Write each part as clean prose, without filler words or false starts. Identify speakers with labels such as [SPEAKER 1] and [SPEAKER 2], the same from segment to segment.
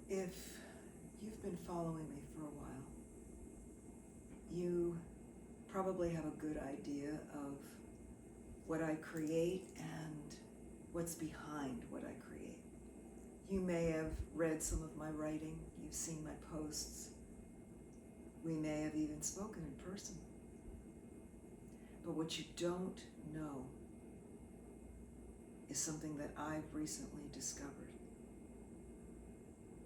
[SPEAKER 1] If you've been following me for a while, you probably have a good idea of what I create and what's behind what I create. You may have read some of my writing, you've seen my posts, we may have even spoken in person. But what you don't know is something that I've recently discovered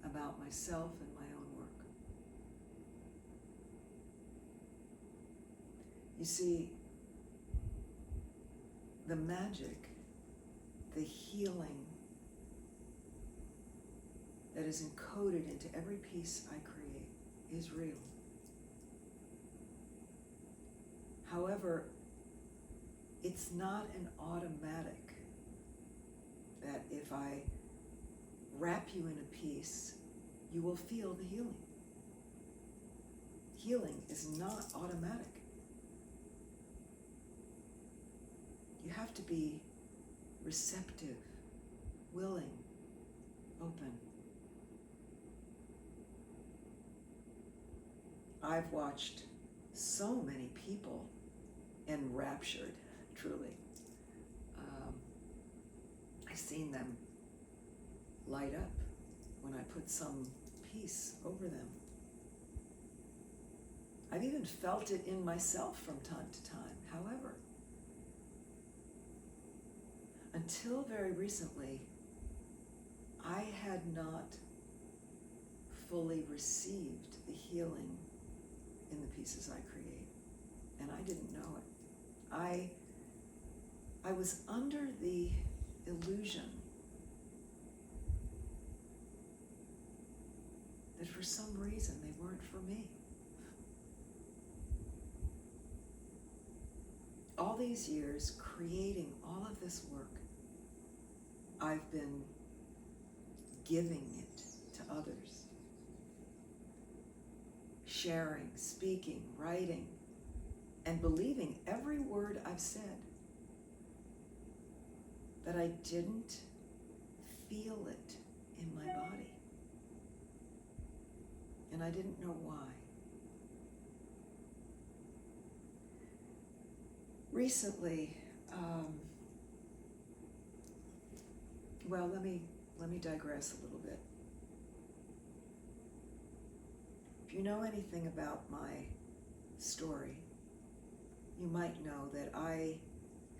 [SPEAKER 1] about myself and my own work. You see, the magic, the healing that is encoded into every piece I create is real. However, it's not an automatic that if I wrap you in a piece, you will feel the healing. Healing is not automatic. You have to be receptive, willing, open. I've watched so many people enraptured, truly. I've seen them light up when I put some piece over them. I've even felt it in myself from time to time. However, until very recently, I had not fully received the healing in the pieces I create, and I didn't know it. I was under the illusion that for some reason they weren't for me. All these years creating all of this work, I've been giving it to others. Sharing, speaking, writing, and believing every word I've said. But I didn't feel it in my body. And I didn't know why. Recently, well, let me digress a little bit. If you know anything about my story, you might know that I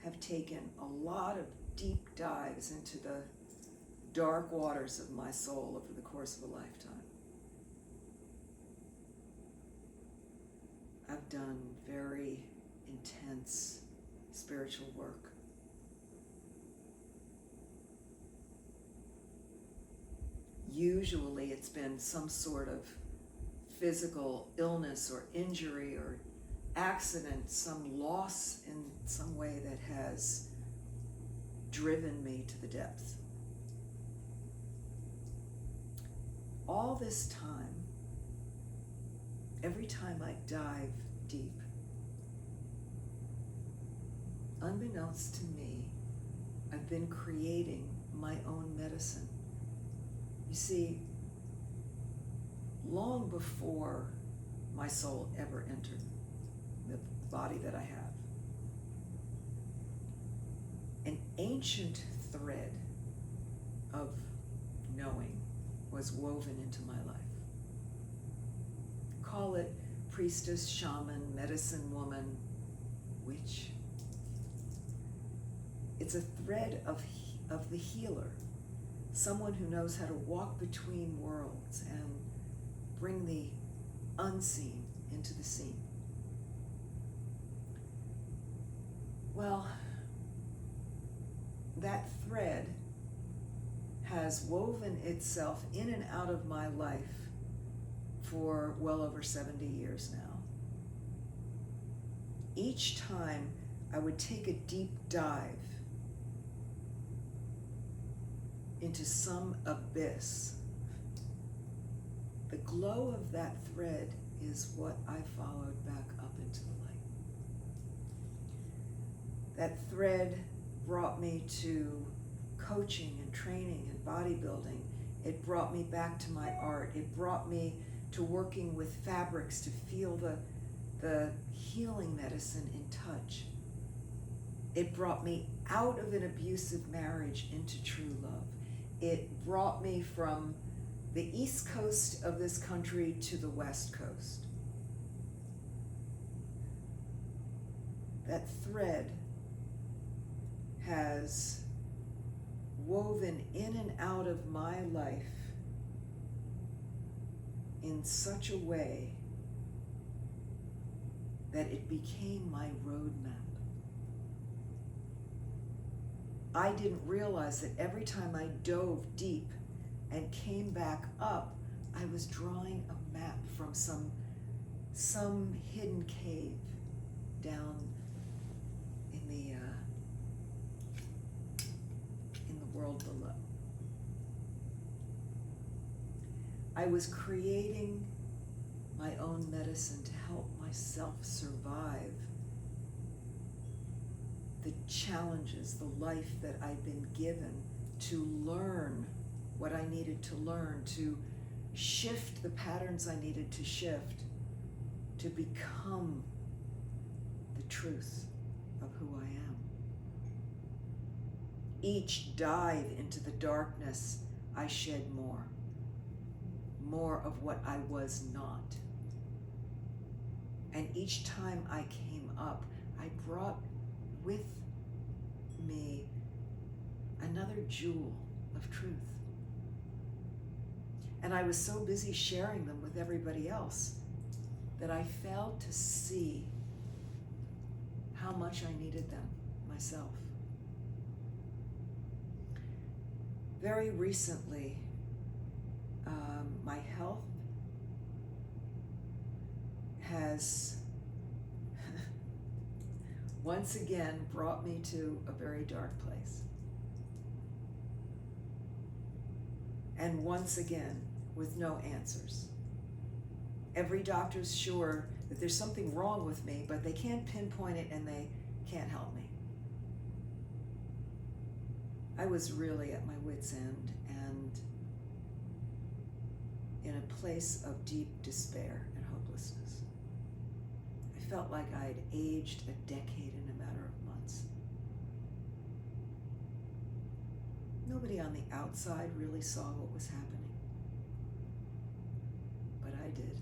[SPEAKER 1] have taken a lot of deep dives into the dark waters of my soul over the course of a lifetime. I've done very intense spiritual work. Usually it's been some sort of physical illness or injury or accident, some loss in some way that has driven me to the depths. All this time, every time I dive deep, unbeknownst to me, I've been creating my own medicine. You see, long before my soul ever entered the body that I have, an ancient thread of knowing was woven into my life. Call it priestess, shaman, medicine woman, witch. It's a thread of the healer, someone who knows how to walk between worlds and bring the unseen into the seen. Well, that thread has woven itself in and out of my life for well over 70 years now. Each time I would take a deep dive into some abyss. The glow of that thread is what I followed back up into the light. That thread brought me to coaching and training and bodybuilding It brought me back to my art. It brought me to working with fabrics to feel the healing medicine in touch. It brought me out of an abusive marriage into true love. It brought me from the East Coast of this country to the West Coast. That thread has woven in and out of my life in such a way that it became my roadmap. I didn't realize that every time I dove deep and came back up, I was drawing a map from some hidden cave down in the world below. I was creating my own medicine to help myself survive the challenges, the life that I've been given, to learn what I needed to learn, to shift the patterns I needed to shift, to become the truth of who I am. Each dive into the darkness, I shed more of what I was not. And each time I came up, I brought with me another jewel of truth. And I was so busy sharing them with everybody else that I failed to see how much I needed them myself. Very recently, my health has once again brought me to a very dark place. And once again, with no answers. Every doctor's sure that there's something wrong with me, but they can't pinpoint it and they can't help me. I was really at my wit's end and in a place of deep despair and hopelessness. I felt like I'd aged a decade in a matter of months. Nobody on the outside really saw what was happening, but I did.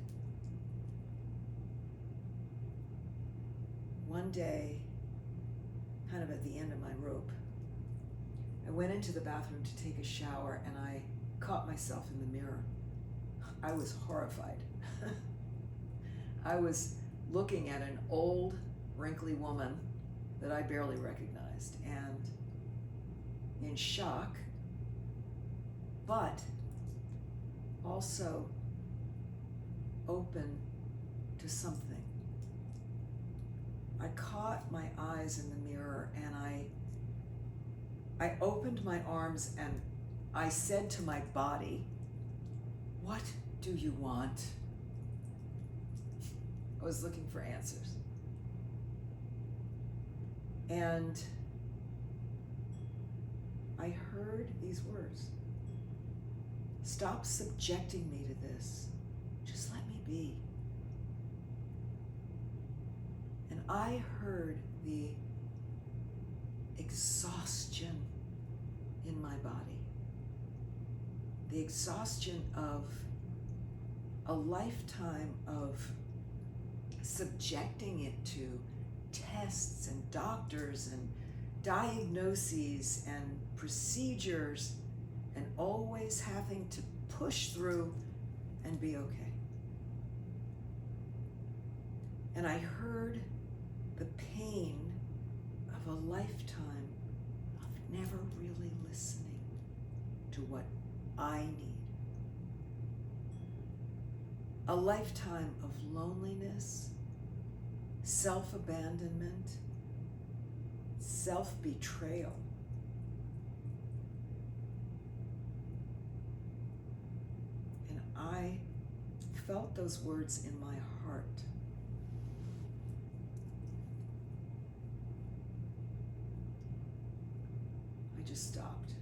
[SPEAKER 1] One day, kind of at the end of my rope, I went into the bathroom to take a shower and I caught myself in the mirror. I was horrified. I was looking at an old, wrinkly woman that I barely recognized and in shock, but also open to something. I caught my eyes in the mirror and I opened my arms and I said to my body, "What do you want?" I was looking for answers. And I heard these words: "Stop subjecting me to this. Just let me be." And I heard the exhaustion in my body, the exhaustion of a lifetime of subjecting it to tests and doctors and diagnoses and procedures and always having to push through and be okay. And I heard the pain of a lifetime of never really listening to what I need. A lifetime of loneliness, self-abandonment, self-betrayal. And I felt those words in my heart. I just stopped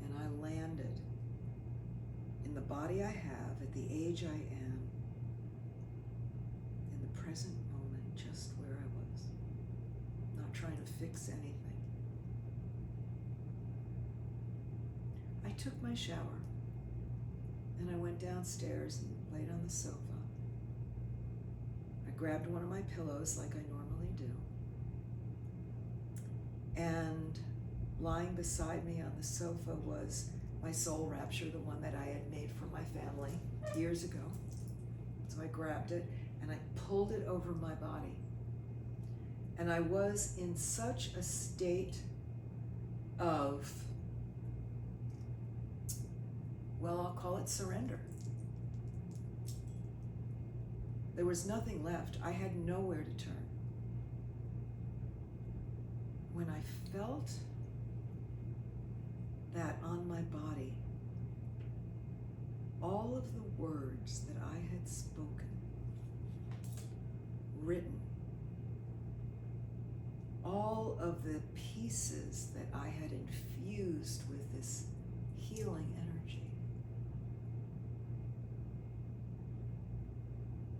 [SPEAKER 1] and I landed body I have, at the age I am, in the present moment, just where I was, not trying to fix anything. I took my shower and I went downstairs and laid on the sofa. I grabbed one of my pillows like I normally do, and lying beside me on the sofa was my soul rapture, the one that I had made for my family years ago. So I grabbed it and I pulled it over my body. And I was in such a state of, well, I'll call it surrender. There was nothing left. I had nowhere to turn. When I felt that on my body, all of the words that I had spoken, written, all of the pieces that I had infused with this healing energy,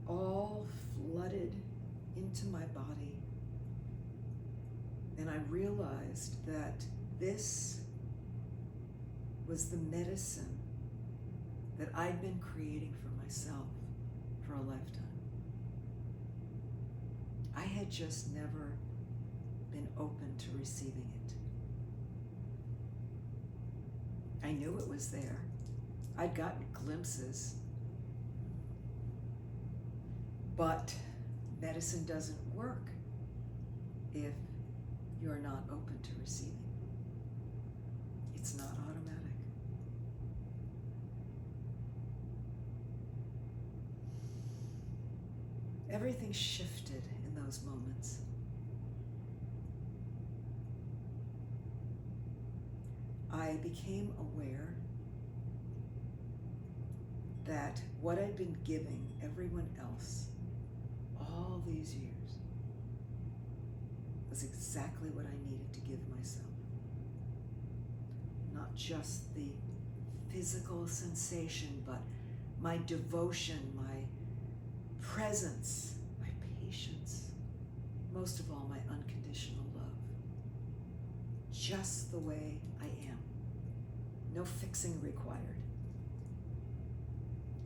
[SPEAKER 1] all flooded into my body. And I realized that this was the medicine that I'd been creating for myself for a lifetime. I had just never been open to receiving it. I knew it was there. I'd gotten glimpses. But medicine doesn't work if you're not open to receiving. It's not automatic. Everything shifted in those moments. I became aware that what I'd been giving everyone else all these years was exactly what I needed to give myself. Not just the physical sensation, but my devotion, my presence, my patience, most of all, my unconditional love. Just the way I am. No fixing required.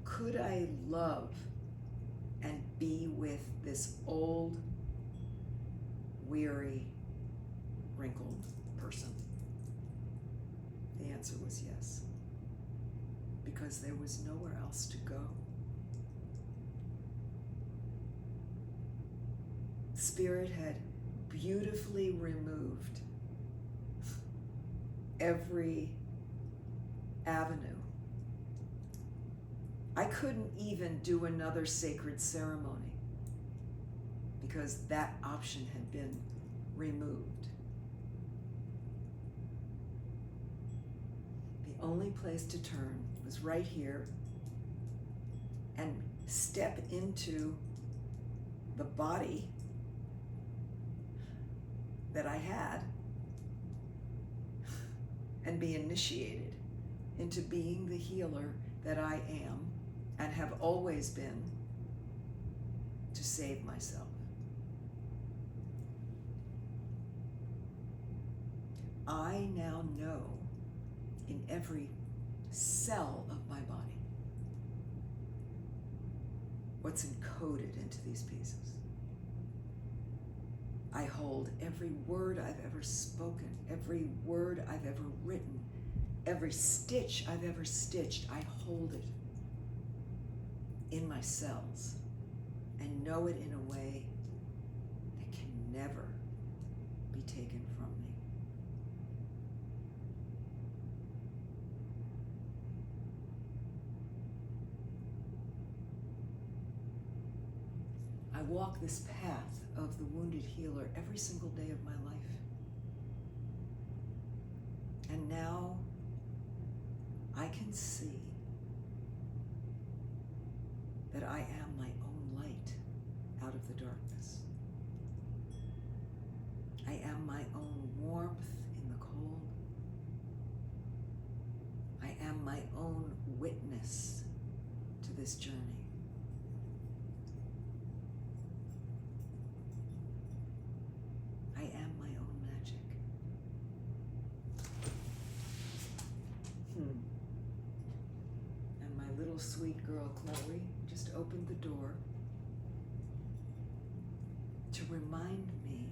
[SPEAKER 1] Could I love and be with this old, weary, wrinkled person? The answer was yes, because there was nowhere else to go. Spirit had beautifully removed every avenue. I couldn't even do another sacred ceremony because that option had been removed. The only place to turn was right here and step into the body that I had and be initiated into being the healer that I am and have always been, to save myself. I now know in every cell of my body what's encoded into these pieces. I hold every word I've ever spoken, every word I've ever written, every stitch I've ever stitched. I hold it in my cells and know it in a way that can never be taken from me. I walk this path of the wounded healer every single day of my life. And now I can see that I am my own light out of the darkness. I am my own warmth in the cold. I am am my own witness to this journey. I am my own magic. And my little sweet girl, Chloe, just opened the door to remind me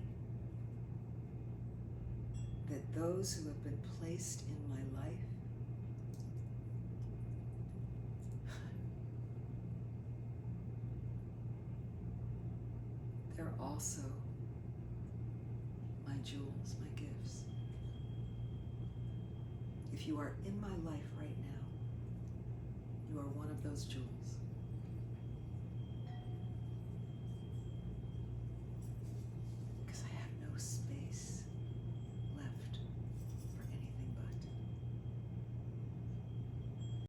[SPEAKER 1] that those who have been placed in my life they're also my jewels, my gifts. If you are in my life right now, you are one of those jewels.